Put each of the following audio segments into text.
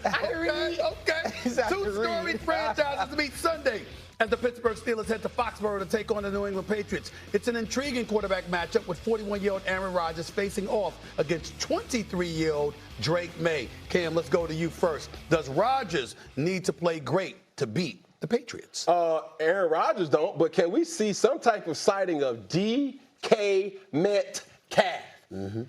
Okay. Two storied franchises meet Sunday as the Pittsburgh Steelers head to Foxborough to take on the New England Patriots. It's an intriguing quarterback matchup with 41-year-old Aaron Rodgers facing off against 23-year-old Drake May. Cam, let's go to you first. Does Rodgers need to play great to beat the Patriots? Aaron Rodgers don't, but can we see some type of sighting of DK Metcalf? Mm-hmm.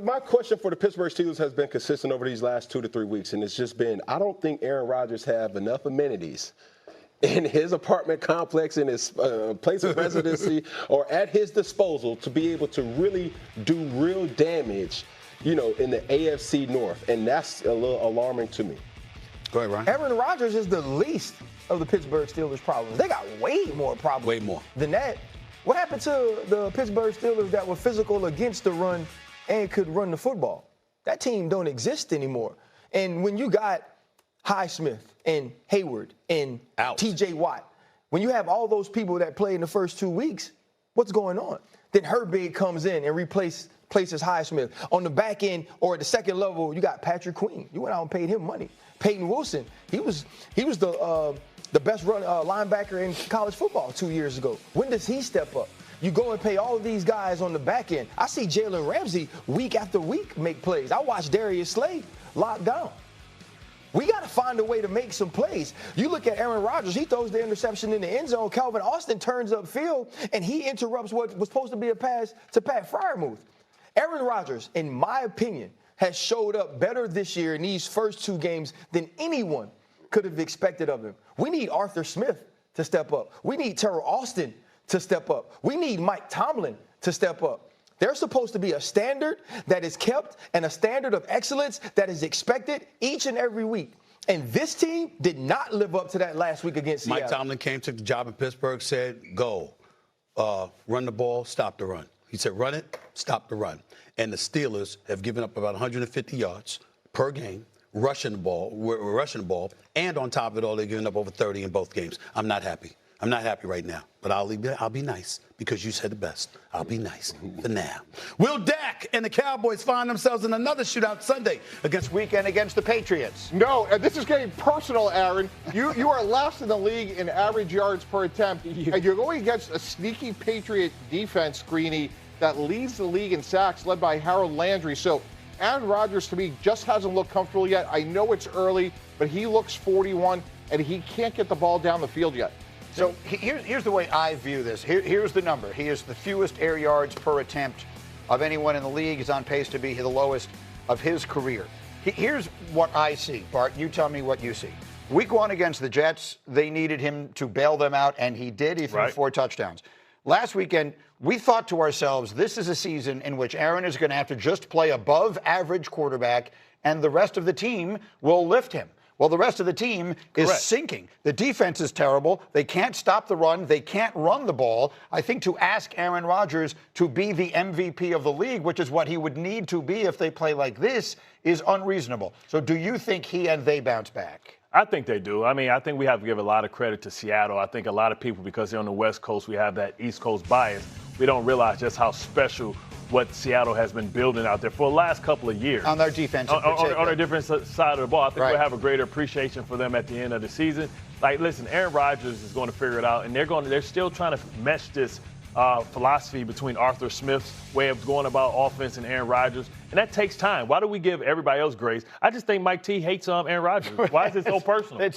My question for the Pittsburgh Steelers has been consistent over these last 2 to 3 weeks, and it's just been, I don't think Aaron Rodgers have enough amenities in his apartment complex, in his place of residency, or at his disposal to be able to really do real damage, in the AFC North, and that's a little alarming to me. Go ahead, Ryan. Aaron Rodgers is the least of the Pittsburgh Steelers' problems. They got way more problems. Way more. Than that. What happened to the Pittsburgh Steelers that were physical against the run and could run the football? That team don't exist anymore. And when you got Highsmith and Hayward and TJ Watt, when you have all those people that play in the first 2 weeks, what's going on? Then Herbig comes in and replaces Highsmith. On the back end or at the second level, you got Patrick Queen. You went out and paid him money. Peyton Wilson, he was the best run linebacker in college football 2 years ago. When does he step up? You go and pay all of these guys on the back end. I see Jalen Ramsey week after week make plays. I watch Darius Slay lock down. We got to find a way to make some plays. You look at Aaron Rodgers, he throws the interception in the end zone. Calvin Austin turns upfield, and he interrupts what was supposed to be a pass to Pat Freiermuth. Aaron Rodgers, in my opinion, has showed up better this year in these first 2 games than anyone could have expected of him. We need Arthur Smith to step up. We need Terrell Austin to step up. We need Mike Tomlin to step up. There's supposed to be a standard that is kept and a standard of excellence that is expected each and every week. And this team did not live up to that last week against Seattle. Mike Tomlin came, took the job in Pittsburgh, said, go, run the ball, stop the run. He said, run it, stop the run. And the Steelers have given up about 150 yards per game, rushing the ball, and on top of it all, they're giving up over 30 in both games. I'm not happy. I'm not happy right now, but I'll be nice because you said the best. I'll be nice for now. Will Dak and the Cowboys find themselves in another shootout Sunday against the Patriots? No, this is getting personal, Aaron. You are last in the league in average yards per attempt, and you're going against a sneaky Patriot defense, Greeny, that leads the league in sacks, led by Harold Landry. So Aaron Rodgers, to me, just hasn't looked comfortable yet. I know it's early, but he looks 41, and he can't get the ball down the field yet. So here's the way I view this. Here's the number. He is the fewest air yards per attempt of anyone in the league. He's on pace to be the lowest of his career. Here's what I see. Bart, you tell me what you see. Week 1 against the Jets, they needed him to bail them out, and he did. He threw 4 touchdowns. Last weekend, we thought to ourselves, this is a season in which Aaron is going to have to just play above average quarterback, and the rest of the team will lift him. Well, the rest of the team is sinking. The defense is terrible. They can't stop the run. They can't run the ball. I think to ask Aaron Rodgers to be the MVP of the league, which is what he would need to be if they play like this, is unreasonable. So do you think he and they bounce back? I think they do. I mean, I think we have to give a lot of credit to Seattle. I think a lot of people, because they're on the West Coast, we have that East Coast bias. We don't realize just how special what Seattle has been building out there for the last couple of years. On their defense. On their different side of the ball. I think we'll have a greater appreciation for them at the end of the season. Like, listen, Aaron Rodgers is going to figure it out, and they're still trying to mesh this philosophy between Arthur Smith's way of going about offense and Aaron Rodgers, and that takes time. Why do we give everybody else grace? I just think Mike T hates Aaron Rodgers. Why is it so personal?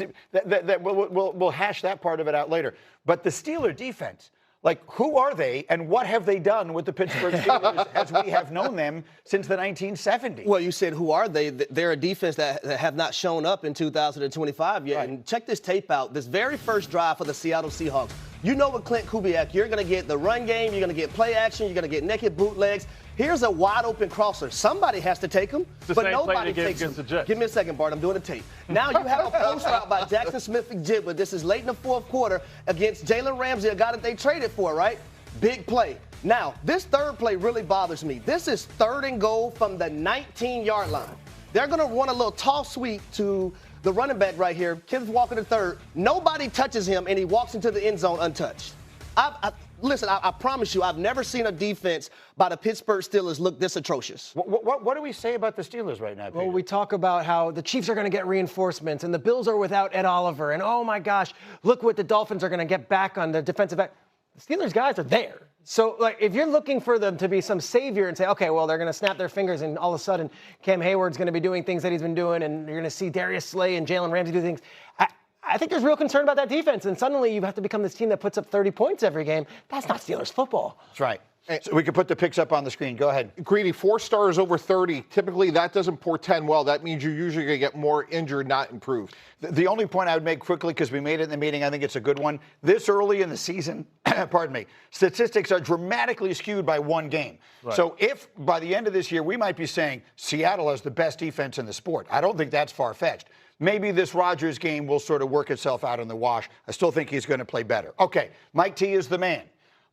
We'll hash that part of it out later. But the Steeler defense, like, who are they and what have they done with the Pittsburgh Steelers as we have known them since the 1970s? Well, you said who are they? They're a defense that have not shown up in 2025 yet. Right. And check this tape out. This very first drive for the Seattle Seahawks. You know with Clint Kubiak, you're going to get the run game, you're going to get play action, you're going to get naked bootlegs. Here's a wide open crosser. Somebody has to take him, but nobody takes him. Give me a second, Bart. I'm doing a tape. Now you have a post route by Jackson Smith-Njigba. This is late in the fourth quarter against Jalen Ramsey, a guy that they traded for, right? Big play. Now, this third play really bothers me. This is 3rd and goal from the 19-yard line. They're going to run a little toss sweep to the running back right here, Kenneth Walker III. Nobody touches him, and he walks into the end zone untouched. listen, I promise you, I've never seen a defense by the Pittsburgh Steelers look this atrocious. What do we say about the Steelers right now, Peter? Well, we talk about how the Chiefs are going to get reinforcements and the Bills are without Ed Oliver. And oh my gosh, look what the Dolphins are going to get back on the defensive back. The Steelers guys are there. So, like, if you're looking for them to be some savior and say, okay, well, they're going to snap their fingers and all of a sudden Cam Hayward's going to be doing things that he's been doing and you're going to see Darius Slay and Jalen Ramsey do things. I think there's real concern about that defense. And suddenly you have to become this team that puts up 30 points every game. That's not Steelers football. That's right. So we can put the picks up on the screen. Go ahead. Greedy, 4 stars over 30. Typically, that doesn't portend well. That means you're usually going to get more injured, not improved. The only point I would make quickly, because we made it in the meeting, I think it's a good one. This early in the season, pardon me, statistics are dramatically skewed by one game. Right. So if by the end of this year we might be saying Seattle has the best defense in the sport, I don't think that's far-fetched. Maybe this Rodgers game will sort of work itself out in the wash. I still think he's going to play better. Okay, Mike T is the man.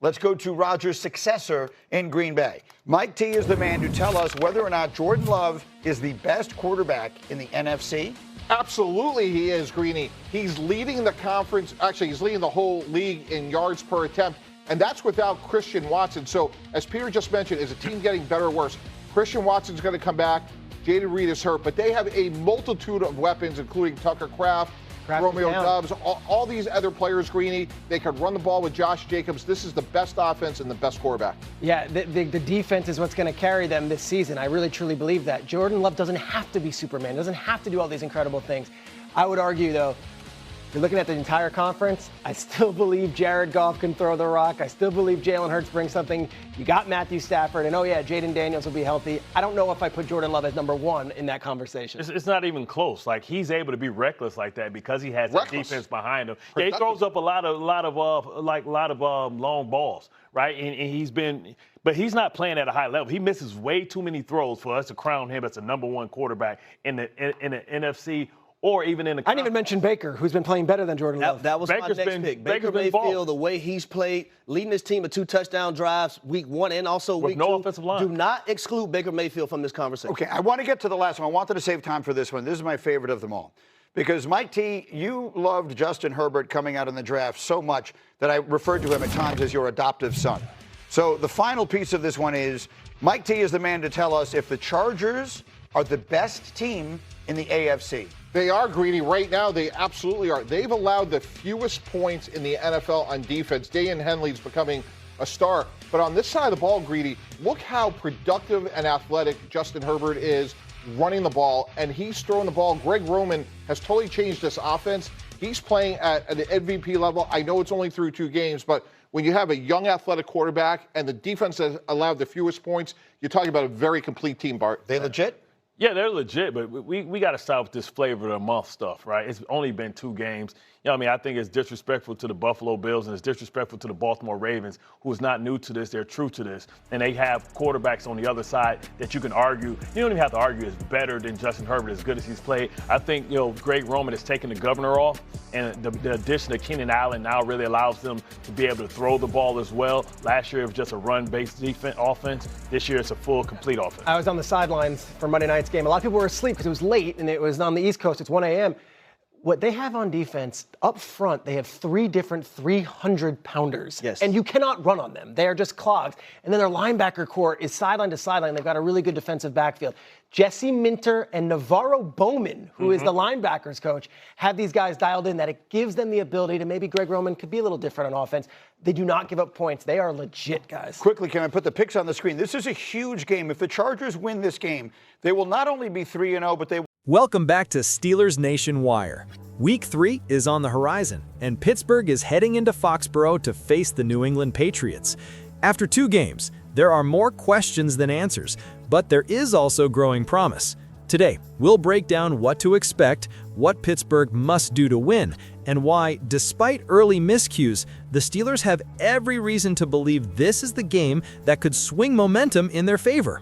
Let's go to Rodgers' successor in Green Bay. Mike T is the man to tell us whether or not Jordan Love is the best quarterback in the NFC. Absolutely he is, Greeny. He's leading the conference. Actually, he's leading the whole league in yards per attempt, and that's without Christian Watson. So, as Peter just mentioned, is the team getting better or worse? Christian Watson's going to come back. Jaden Reed is hurt, but they have a multitude of weapons, including Tucker Kraft, Romeo Doubs, all these other players, Greeny. They could run the ball with Josh Jacobs. This is the best offense and the best quarterback. Yeah, the defense is what's going to carry them this season. I really, truly believe that. Jordan Love doesn't have to be Superman, doesn't have to do all these incredible things. I would argue, though, if you're looking at the entire conference, I still believe Jared Goff can throw the rock. I still believe Jalen Hurts brings something. You got Matthew Stafford, and oh yeah, Jaden Daniels will be healthy. I don't know if I put Jordan Love as number 1 in that conversation. It's not even close. Like, he's able to be reckless like that because he has that defense behind him. Yeah, he throws up a lot of long balls, right? And but he's not playing at a high level. He misses way too many throws for us to crown him as the number 1 quarterback in the NFC. Or even in the I didn't even mention Baker, who's been playing better than Jordan Love. That was Baker's my next pick. Baker Mayfield, the way he's played, leading his team to 2 touchdown drives, week 1 and also week 2. Offensive line. Do not exclude Baker Mayfield from this conversation. Okay, I want to get to the last one. I wanted to save time for this one. This is my favorite of them all. Because, Mike T., you loved Justin Herbert coming out in the draft so much that I referred to him at times as your adoptive son. So the final piece of this one is, Mike T. is the man to tell us if the Chargers are the best team in the AFC. They are, Greeny. Right now, they absolutely are. They've allowed the fewest points in the NFL on defense. Dayan Henley's becoming a star. But on this side of the ball, Greeny, look how productive and athletic Justin Herbert is running the ball, and he's throwing the ball. Greg Roman has totally changed this offense. He's playing at an MVP level. I know it's only through 2 games, but when you have a young athletic quarterback and the defense has allowed the fewest points, you're talking about a very complete team, Bart. They legit? Yeah, they're legit, but we got to stop with this flavor of the month stuff, right? It's only been 2 games. You know what I mean? I think it's disrespectful to the Buffalo Bills and it's disrespectful to the Baltimore Ravens, who is not new to this. They're true to this. And they have quarterbacks on the other side that you can argue. You don't even have to argue is better than Justin Herbert, as good as he's played. I think, Greg Roman has taken the governor off, and the addition of Keenan Allen now really allows them to be able to throw the ball as well. Last year it was just a run-based offense. This year it's a full, complete offense. I was on the sidelines for Monday night's game. A lot of people were asleep because it was late and it was on the East Coast. It's 1 a.m. What they have on defense, up front, they have 3 different 300-pounders. Yes. And you cannot run on them. They are just clogs. And then their linebacker core is sideline to sideline. They've got a really good defensive backfield. Jesse Minter and Navarro Bowman, who is the linebackers coach, have these guys dialed in that it gives them the ability to maybe Greg Roman could be a little different on offense. They do not give up points. They are legit, guys. Quickly, can I put the picks on the screen? This is a huge game. If the Chargers win this game, they will not only be 3-0, but they Welcome back to Steelers Nation Wire. Week 3 is on the horizon, and Pittsburgh is heading into Foxborough to face the New England Patriots. After 2 games, there are more questions than answers, but there is also growing promise. Today, we'll break down what to expect, what Pittsburgh must do to win, and why, despite early miscues, the Steelers have every reason to believe this is the game that could swing momentum in their favor.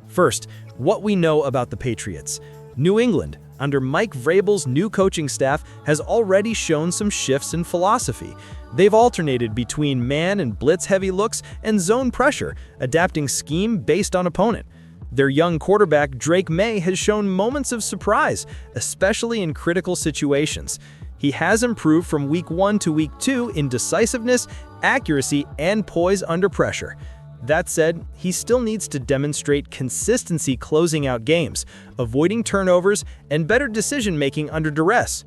First, what we know about the Patriots. New England, under Mike Vrabel's new coaching staff, has already shown some shifts in philosophy. They've alternated between man and blitz-heavy looks and zone pressure, adapting scheme based on opponent. Their young quarterback, Drake May, has shown moments of surprise, especially in critical situations. He has improved from week 1 to week 2 in decisiveness, accuracy, and poise under pressure. That said, he still needs to demonstrate consistency closing out games, avoiding turnovers, and better decision-making under duress.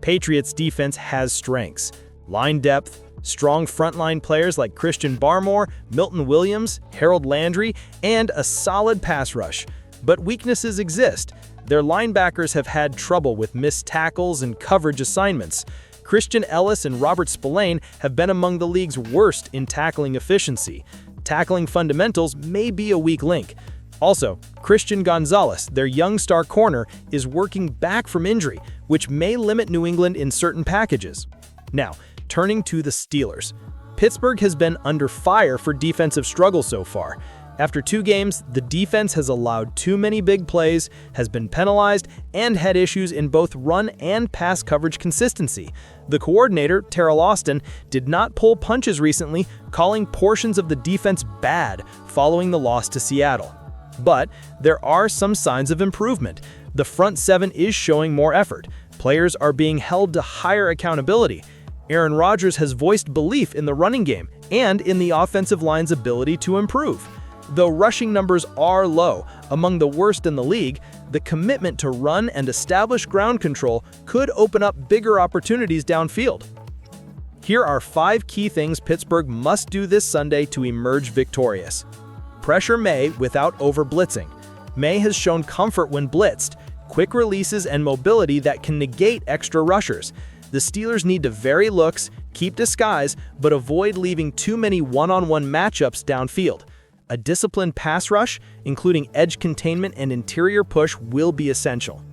Patriots defense has strengths: line depth, strong frontline players like Christian Barmore, Milton Williams, Harold Landry, and a solid pass rush. But weaknesses exist. Their linebackers have had trouble with missed tackles and coverage assignments. Christian Ellis and Robert Spillane have been among the league's worst in tackling efficiency. Tackling fundamentals may be a weak link. Also, Christian Gonzalez, their young star corner, is working back from injury, which may limit New England in certain packages. Now, turning to the Steelers. Pittsburgh has been under fire for defensive struggles so far. After 2 games, the defense has allowed too many big plays, has been penalized, and had issues in both run and pass coverage consistency. The coordinator, Terrell Austin, did not pull punches recently, calling portions of the defense bad following the loss to Seattle. But there are some signs of improvement. The front 7 is showing more effort. Players are being held to higher accountability. Aaron Rodgers has voiced belief in the running game and in the offensive line's ability to improve. Though rushing numbers are low, among the worst in the league, the commitment to run and establish ground control could open up bigger opportunities downfield. Here are 5 key things Pittsburgh must do this Sunday to emerge victorious. Pressure May without over-blitzing. May has shown comfort when blitzed, quick releases and mobility that can negate extra rushers. The Steelers need to vary looks, keep disguise, but avoid leaving too many one-on-one matchups downfield. A disciplined pass rush, including edge containment and interior push, will be essential.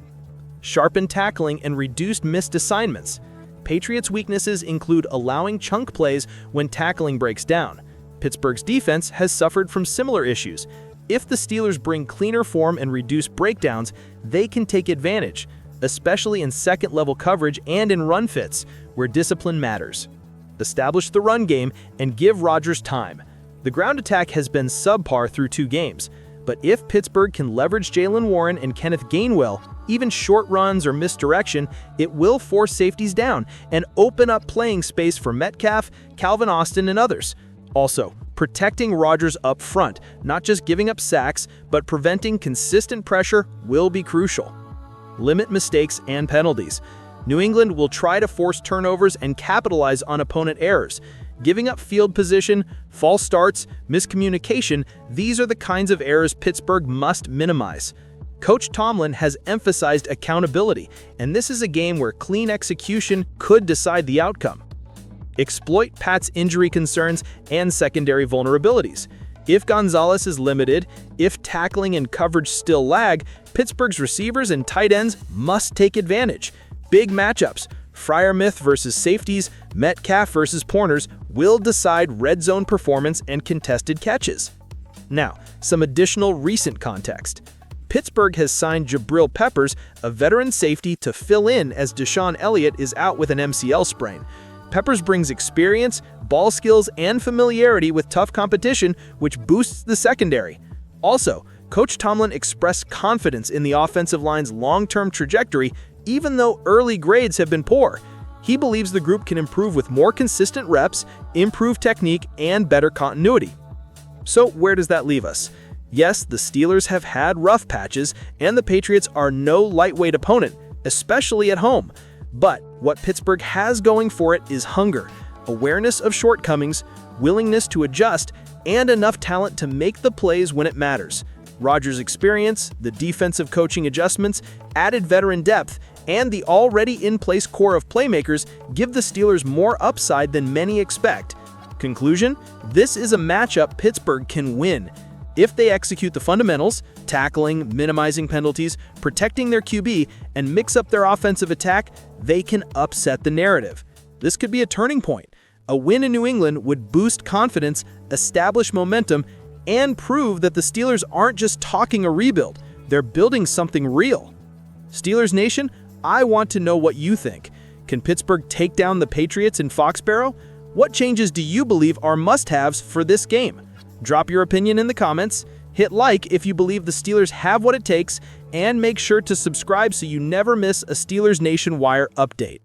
Sharpen tackling and reduced missed assignments. Patriots' weaknesses include allowing chunk plays when tackling breaks down. Pittsburgh's defense has suffered from similar issues. If the Steelers bring cleaner form and reduce breakdowns, they can take advantage, especially in second-level coverage and in run fits, where discipline matters. Establish the run game and give Rodgers time. The ground attack has been subpar through 2 games, but if Pittsburgh can leverage Jaylen Warren and Kenneth Gainwell, even short runs or misdirection, it will force safeties down and open up playing space for Metcalf, Calvin Austin, and others. Also, protecting Rodgers up front, not just giving up sacks, but preventing consistent pressure will be crucial. Limit mistakes and penalties. New England will try to force turnovers and capitalize on opponent errors. Giving up field position, false starts, miscommunication, these are the kinds of errors Pittsburgh must minimize. Coach Tomlin has emphasized accountability, and this is a game where clean execution could decide the outcome. Exploit Pat's injury concerns and secondary vulnerabilities. If Gonzalez is limited, if tackling and coverage still lag, Pittsburgh's receivers and tight ends must take advantage. Big matchups, Freiermuth versus safeties, Metcalf versus corners, will decide red zone performance and contested catches. Now, some additional recent context. Pittsburgh has signed Jabril Peppers, a veteran safety, to fill in as Deshaun Elliott is out with an MCL sprain. Peppers brings experience, ball skills, and familiarity with tough competition, which boosts the secondary. Also, Coach Tomlin expressed confidence in the offensive line's long-term trajectory, even though early grades have been poor. He believes the group can improve with more consistent reps, improved technique, and better continuity. So where does that leave us? Yes, the Steelers have had rough patches, and the Patriots are no lightweight opponent, especially at home. But what Pittsburgh has going for it is hunger, awareness of shortcomings, willingness to adjust, and enough talent to make the plays when it matters. Rodgers' experience, the defensive coaching adjustments, added veteran depth, and the already in-place core of playmakers give the Steelers more upside than many expect. Conclusion: this is a matchup Pittsburgh can win. If they execute the fundamentals, tackling, minimizing penalties, protecting their QB, and mix up their offensive attack, they can upset the narrative. This could be a turning point. A win in New England would boost confidence, establish momentum, and prove that the Steelers aren't just talking a rebuild, they're building something real. Steelers Nation, I want to know what you think. Can Pittsburgh take down the Patriots in Foxborough? What changes do you believe are must-haves for this game? Drop your opinion in the comments, hit like if you believe the Steelers have what it takes, and make sure to subscribe so you never miss a Steelers Nation Wire update.